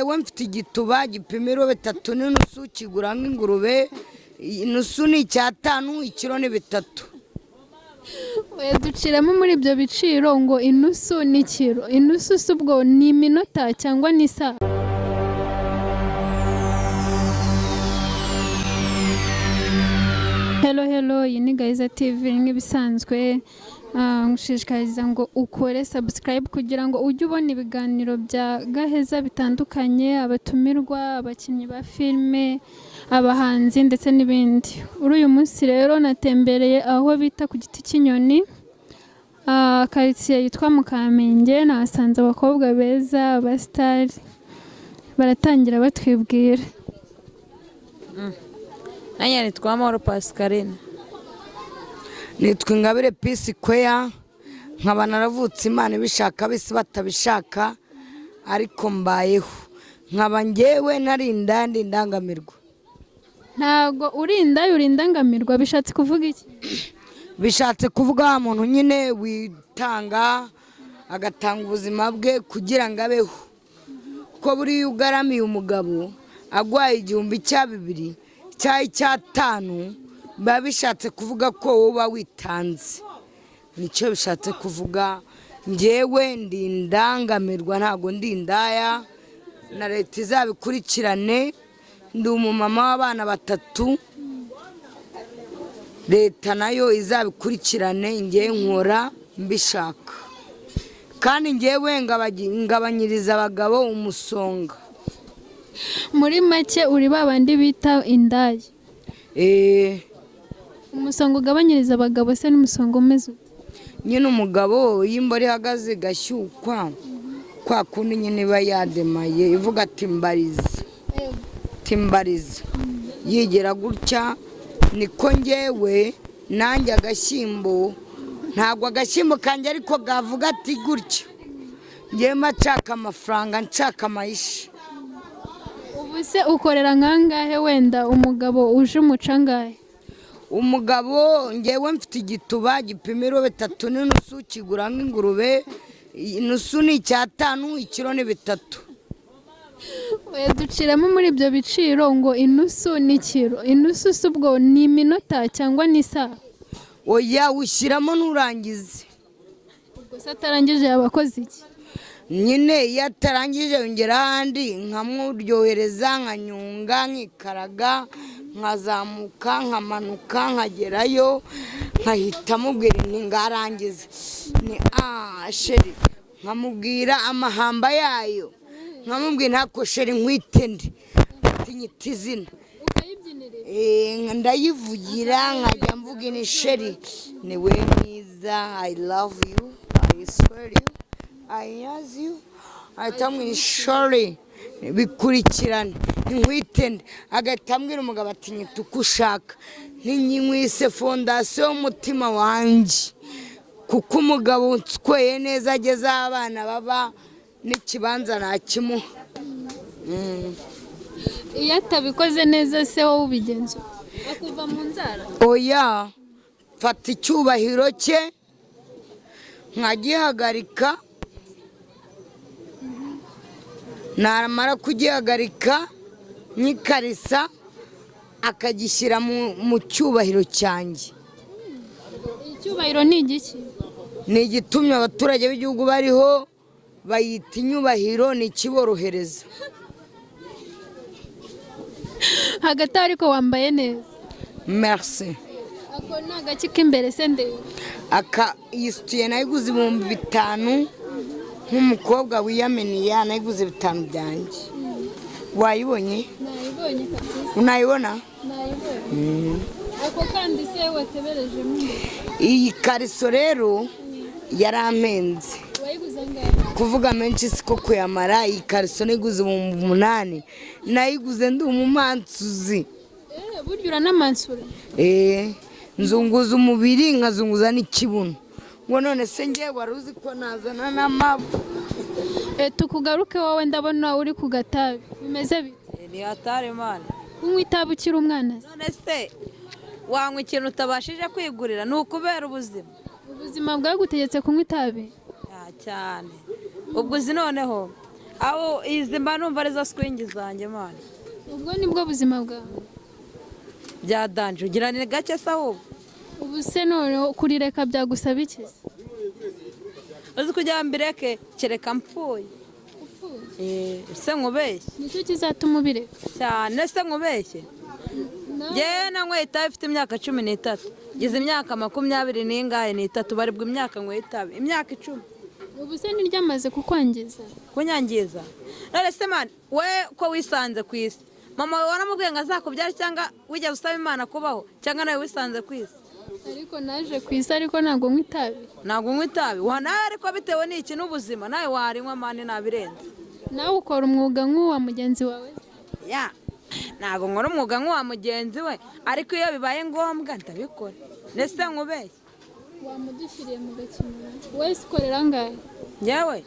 ngewe mfite igituba gipima ibiro 3 n'inusu kigura nk'ingurube. Inusu ni 5, ikiro ni 3. duciramo muri ibyo biciro ngo inusu n'ikiro. Inusu si ubwo ni iminota cyangwa ni isaha? Hello, iyi ni Gahiza TV nk'ibisanzwe. Ngushishikariza ngo ukore subscribe kugira ngo ujye ubona ibiganiro bya Gaheza bitandukanye, abatumirwa, abakinnyi ba filime, abahanzi ndetse n'ibindi. Uyu munsi rero natembereye aho bita ku Giti cy'inyoni, karitsiye yitwa mu Kamenge. Nahasanze abakobwa beza, abasitari, baratangira batwibwira. Nanya nitwa Amahoro Pascaline. Nitwa Ingabire Peace Kwea. Nkaba naravutse Imana ibishaka bisi batabishaka, ariko mbayeho. Nkaba ngewe narinda ndangamirwa. Ntago urindangamirwa bishatse kuvuga iki? Bishatse kuvuga umuntu nyine witanga agatanga ubuzima bwe kugira ngo abeho. Ko buri ugaramiye umugabo agwaye 2,000 cyangwa 5 biba bishatse kuvuga ko uba witanze. Nicyo bishatse kuvuga. Ngewe ndi ndangamirwa, ntago ndi indaya, na leta izabikurikirane. Ndi umumama w'abana 3, leta nayo izabikurikirane. Ngewe nkora mbishaka, kandi ngewe ngabanyiriza abagabo umusonga. Muri make uri babandi bita indaya? Umusonga ugabanyiriza abagabo se n'umusonga umeze ute? Nyine umugabo yimba ari hagaze gashyukwa, kwa kundi nyine iba yademaye ivuga ati mbariza, yigera gutya. Niko ngewe nanjye agashyimbo, ntabwo agashyimbo kanjye ariko gavuga ati gutya. Ngewe nshaka amafaranga, nshaka amayisha. Ubu se ukorera nkangahe wenda umugabo uje umucangahe? Umugabo ngewe mfite igituba gipima ibiro 3 n'inusu kigura nk'ingurube. Inusu ni 5, ikiro ni 3. Duciramo muri ibyo biciro ngo inusu n'ikiro. Inusu si ubwo ni iminota cyangwa ni isaha? Oya, ushyiramo nurangize. Ubwo se atarangije yabakoze iki? Nyine iyo atarangije yongera ahandi nkamuryohereza, nkanyunga, nkikaraga, nkazamuka, nkamanuka, nkagerayo, nkahita mubwira nti ngarangize. Ni sheri, nkamubwira amahamba yayo, nkamubwira ntako sheri nkwitende, atinyita izina. Ndayivugira nkajya mvuga ni sheri, niwe mwiza, I love you, I swear you, I love you, atamwe shori. Bikurikirane nkwitende, agatambwira umugabo atinyita uko ushaka. Ntinywise fondasiyo y'umutima wanjye, kuko umugabo nsweye neza ageze abana baba n'ikibanza nakimuha. Iyo atabikoze neza se wowe ubigenza akuva mu nzara? Oya, mfata icyubahiro cye nkagihagarika. Namara kugihagarika nyikarisa, akagishyira mu cyubahiro cyanjye. Icyubahiro ni igiki? Ni igitumye abaturage b'igihugu bariho bayita inyubahiro, ni ikiborohereza. Hagati ariko wambaye neza. Merci. Ako ni agaki k'imbere se ndebe? Yisutiye nayiguze 5,000 nk'umukobwa wiyameniye, nayiguze 5 byanjye. Wayibonye? Nayibonye kabisa. Unayibona? Nayibonye. Ako kandi se watebereje mu mbere? Iyi kariso rero yarampenze. Wayiguze ngahe? Kuvuga menshi siko kuyamara. Iyi kariso nayiguze 8,000. Nayiguze ndi umumansuzi. Burya uranamantsura? Nzunguza umubiri nkazunguza n'ikibuno. Ngo none se ngewe waruzi ko nazana n'amabu. Tukugaruke wowe, ndabona uri ku gatabi. Bimeze bite? Ni hatari mana. Kunywa itabi ukiri umwana se? None se wanywa ikintu utabashije kwigurira ni ukubera ubuzima? Ubuzima bwagutegetse kunywa itabi? Cyane. Ubwo uzi noneho aho izi mba numva arizo swingi zanjye mani. ubwo nibwo buzima bwawe. Byadanje ugira ni gake se ahubwo. ubu se noneho kurireka byagusaba iki se? Uzi kugira mbireke kereka mpfuye. Se nkubeshye. Nicyo kizatuma ubireka Cyane se nkubeshye. Njyewe nanyweye itabi mfite imyaka 13. Gize imyaka 23 baribwa imyaka nyweye itabi. Imyaka 10. ubu se niryamaze kukwangiza? Kunyangiza. None se man, we ko wisanze ku isi. Mama wawe waramubwiye ngo azakubyara cyangwa wijya gusaba Imana kubaho cyangwa nawe wisanze ku isi? ariko naje ku isi ariko ntabwo nywa itabi. Ntabwo nywa itabi. Nawe ariko bitewe n'iki n'ubuzima nawe warinywa mani nabirenze. nawe ukora umwuga nk'uwa mugenzi wawe? Ya. Ntabwo nkora umwuga nk'uwa mugenzi we ariko iyo bibaye ngombwa ndabikora. Nese nkubeshye. Wamudushyiriye mu gakino. Wese ukorera angahe? Njyewe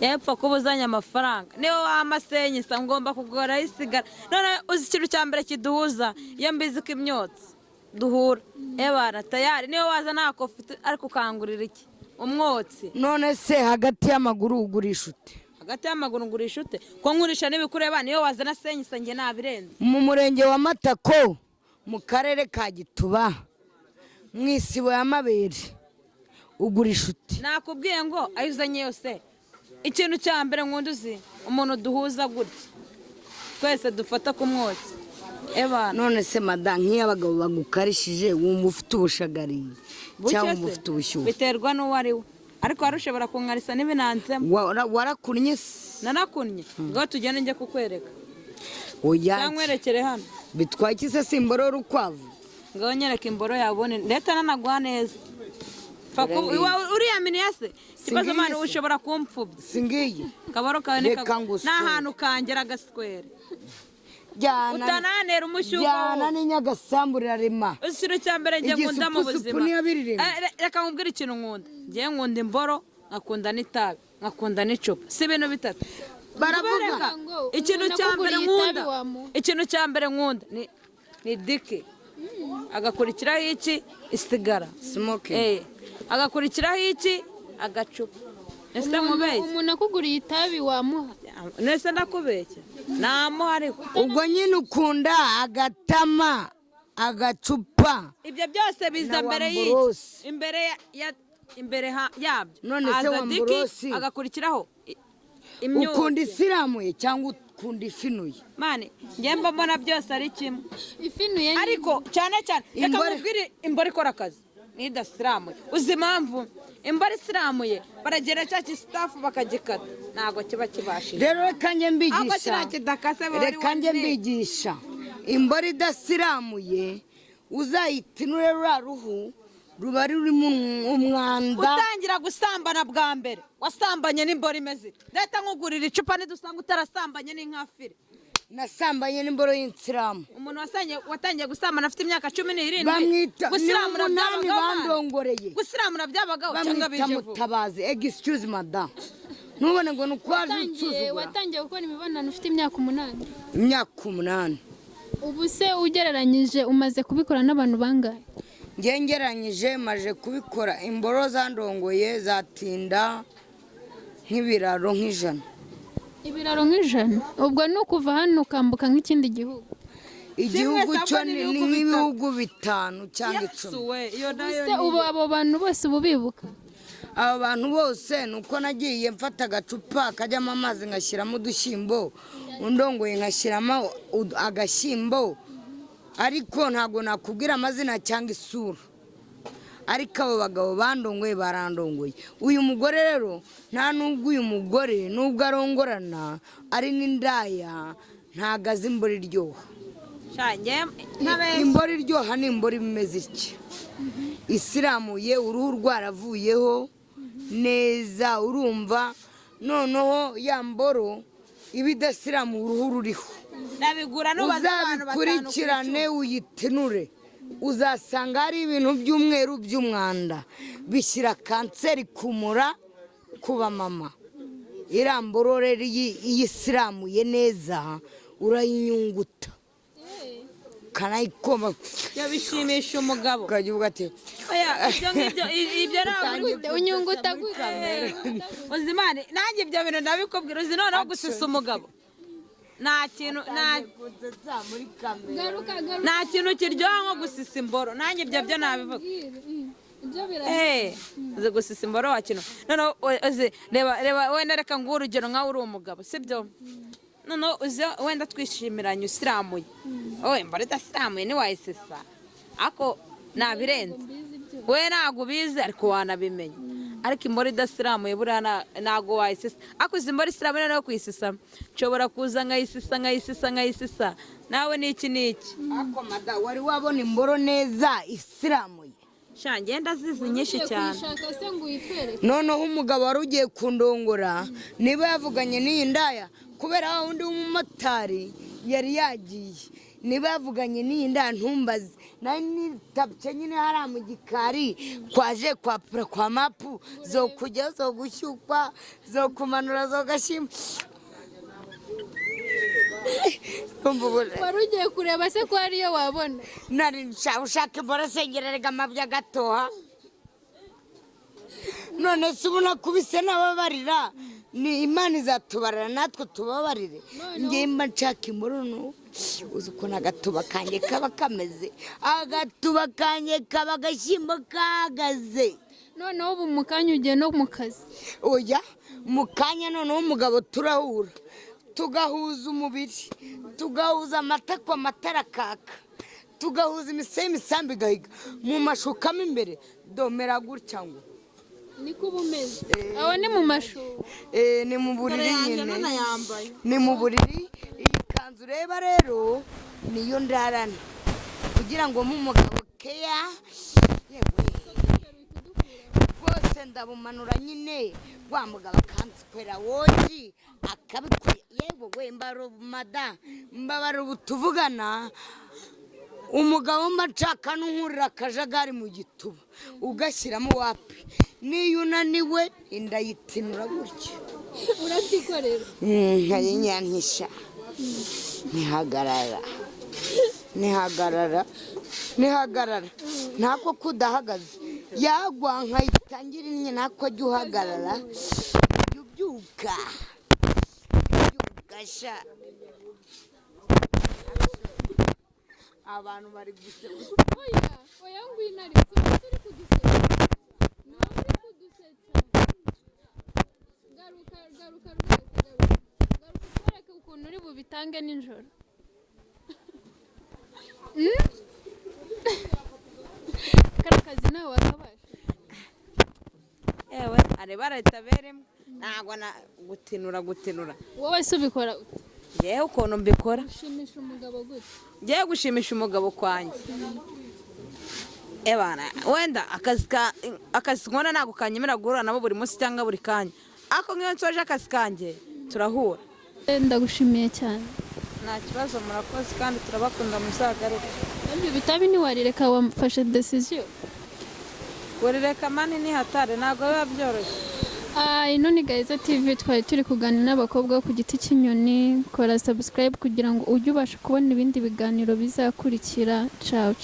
yepfa kubuzanya amafaranga niyo wamasenye sa ngomba kugora isigara. None uzi ikintu cya mbere kiduhuza iyo mbizi ko imyotsi duhura ebana tayari niyo waza nta kofi ariko ukangurira iki umwotsi. None se hagati y'amaguru ugurisha ute? Hagati y'amaguru ngurisha ute ko nkurisha n'ibikureba niyo waza nasenye sa nge nabirenze. Mu murenge wa Matako mu karere ka Gituba mwisibo y'amabere ugurisha ute? Nakubwiye ngo ayuzanye yose ikintu cya mbere nkunduzi umuntu duhuza gutya twese dufata ku mwotsi ebana. None se madam nk'iy'abagabo bagukarishije wumva ufite ubushagari cyangwa wumva ufite ubushyuhe? Biterwa n'uwo ari we ariko warushobora kunkarisa n'ibinanzemo. Warakunnye se? Nanakunnye ngo tugende njye kukwereka. Oya Cyangwerekere hano. Bitwaye iki se simboro rukwavu? Ngo nyereke imboro yabone ndetse nanagwa neza. Uriya mini yase kibazo mani ushobora kumpfubya. Singiye Kabaro kawe n'ahantu kangera gaswere. Utananera umushyuko. Jyana n'inyagasambura rima. Usiro cyambere ngiye nkunda mu buzima. Reka nkubwire ikintu nkunda. Ngiye nkunda imboro, nkakunda n'itabi, nkakunda n'icupa. Si ibintu bitatu. Baravuga ikintu cyambere nkunda. Ikintu cyambere nkunda ni dike. Agakurikiraho iki isigara. Smoke. Agakurikiraho iki agacupa. Ese nkubeshye. Umuntu akuguriye itabi wamuha? Nese ndakubeshye. Namuha ariko. Ubwo nyine ukunda agatama agacupa. Ibyo byose biza mbere y'iki. Imbere yabyo. None se wamborosi agakurikiraho imyuka. Ukunda isiramuye cyangwa ukunda ifinuye? Mane njye mbona byose ari kimwe. Ifinuye ariko cyane reka nkubwire imboro ikora akazi n'idasiramuye. Uzi impamvu imboro isiramuye baragera cya staff bakagikata ntago kiba kibashije. Rero reka njye mbigisha imboro idasiramuye uzayitinure rura ruhu ruba rurimo umwanda. Utangira gusambana bwa mbere wasambanye n'imboro imeze leta nkugurira icupa nidusanga utarasambanye n'inkafire. Nasambanye n'imboro y'insiramu. Umuntu watangiye gusambana afite imyaka 17. Bamwita umunani bandongoreye. Gusiramura byabagaho cyangwa bije vuba. Mutabazi excuse madam. Nubone ngo nukwaje utsuzugura. Watangiye gukora imibonano ufite imyaka 8. Imyaka 8. Ubu se ugereranyije umaze kubikora n'abantu bangahe? Ngereranyije maje kubikora imboro zandongoye zatinda nk'ibiraro nk'ijana. Ibiraro nk'ijana? Ubwo ni ukuva hano ukambuka nk'ikindi gihugu? Igihugu cyo ni nk'ibihugu 5 cyangwa 10. Ubu abo bantu bose ubu bibuka? Abo bantu bose nuko nagiye mfata agacupa kajyamo amazi ngashyiramo udushyimbo undongoye ngashyiramo agashyimbo ariko ntago nakubwira amazina cyangwa isura. Ariko abo bagabo bandongoye barandongoye. Uyu mugore rero nta nubwo uyu mugore nubwo arongorana ari n'indaya ntagaze imboro iryoha. Imboro iryoha ni imboro imeze iki isiramuye uruhu rwaravuyeho neza urumva noneho ya mboro ibidasiramu uruhu ruriho. Nabigura nubaza abantu uzabikurikirane uyitinure uzasanga hari ibintu by'umweru by'umwanda bishyira kanseri kumura kuba mama. Iramboro rero iyisiramuye neza urayinyunguta ukanayikoma yabishimisha umugabo ukajya uvuga ati oya ibyo ntabwo unyunguta gute uzimane nanjye ibyo bintu ndabikubwira uzi noneho gusisa umugabo nta kintu nta kintu kiryoha nko gusisa imboro nanjye ibyo byo nabivuga uzi gusisa imboro wa kintu noneho reba wenda reka nguhe urugero nkaho uri umugabo sibyo noneho uzi wenda twishimiranye usiramuye wowe mbara idasiramuye ntiwayisisa ako nabirenze we ntabwo ubizi ariko wanabimenya ariko imboro idasiramuye buriya ntabwo wayisisa ariko izi mboro isiramuye no kuyisisa nshobora kuza nkayisisa nawe n'iki ariko mada wari wabona imboro neza isiramuye ngenda zizi nyinshi cyane noneho umugabo wari ugiye kundongora niba yavuganye n'iyi ndaya kubera wa wundi w'umumotari yari yagiye niba yavuganye n'iyi ndaya ntumbaze nari nitabye nyine hariya mu gikari kwaje kwapura kwa mapu zo kujya zo gushyukwa zo kumanura zo gashima wari ugiye kureba se ko ariyo wabona nari ushaka imboro sengererega amabya gatoha none se ubu nakubise n'ababarira ni imana izatubarira natwe tubabarire ngemba nshaka imboro uzi ukuntu agatuba kanjye kaba kameze agatuba kanjye kaba agashyimbo kahagaze noneho ubu mu kanya ugiye no mu kazi oya mu kanya noneho umugabo turahura tugahuza umubiri tugahuza amatako amatara kaka tugahuza imisaya imisambi igahiga mu mashukamo imbere domera gutya ngo niko uba umeze aho ni mu mashuka ni mu buriri nyine ni mu buriri iyi kanzu ureba rero niyo ndarana kugira ngo nk'umugabo keya yewe rwose ndabumanura nyine wa mugabo akansikwera woji akabikora yewe we mbabara ubu tuvugana umugabo mba nshaka n'unkurira akajagari mu gituba ugashyiramo wapi niyo unaniwe inda yitinura gutya urabyikorera nkayinyantisha ntihagarara ntako kudahagaze yagwa nkayitangira inye ntako jya uhagarara jya ubyuka sha abantu bari guseka oya ngwino ari turi kudusetsa garuka twereke ukuntu uri bubitange nijoro kari kazi nawe wakabasha yewe areba leta beremo ntabwo gutinura wowe se ubikora ngewe ukuntu mbikora gushimisha umugabo gute ngewe gushimisha umugabo kwanjye wenda akazi nkora ntabwo kanyemera guhura nabo buri munsi cyangwa buri kanya ariko nk'iyo nsoje akazi kanjye turahura ndagushimiye cyane nta kibazo murakoze kandi turabakunda muzagaruke ibyo bitabi ntiwarireka wamfashe decision warireka mani ni hatari ntabwo biba byoroshye ino ni Gaheza TV twari turi kuganira n'abakobwa ku giti cy'inyoni kora subscribe kugira ngo ujye ubasha kubona ibindi biganiro bizakurikira ciao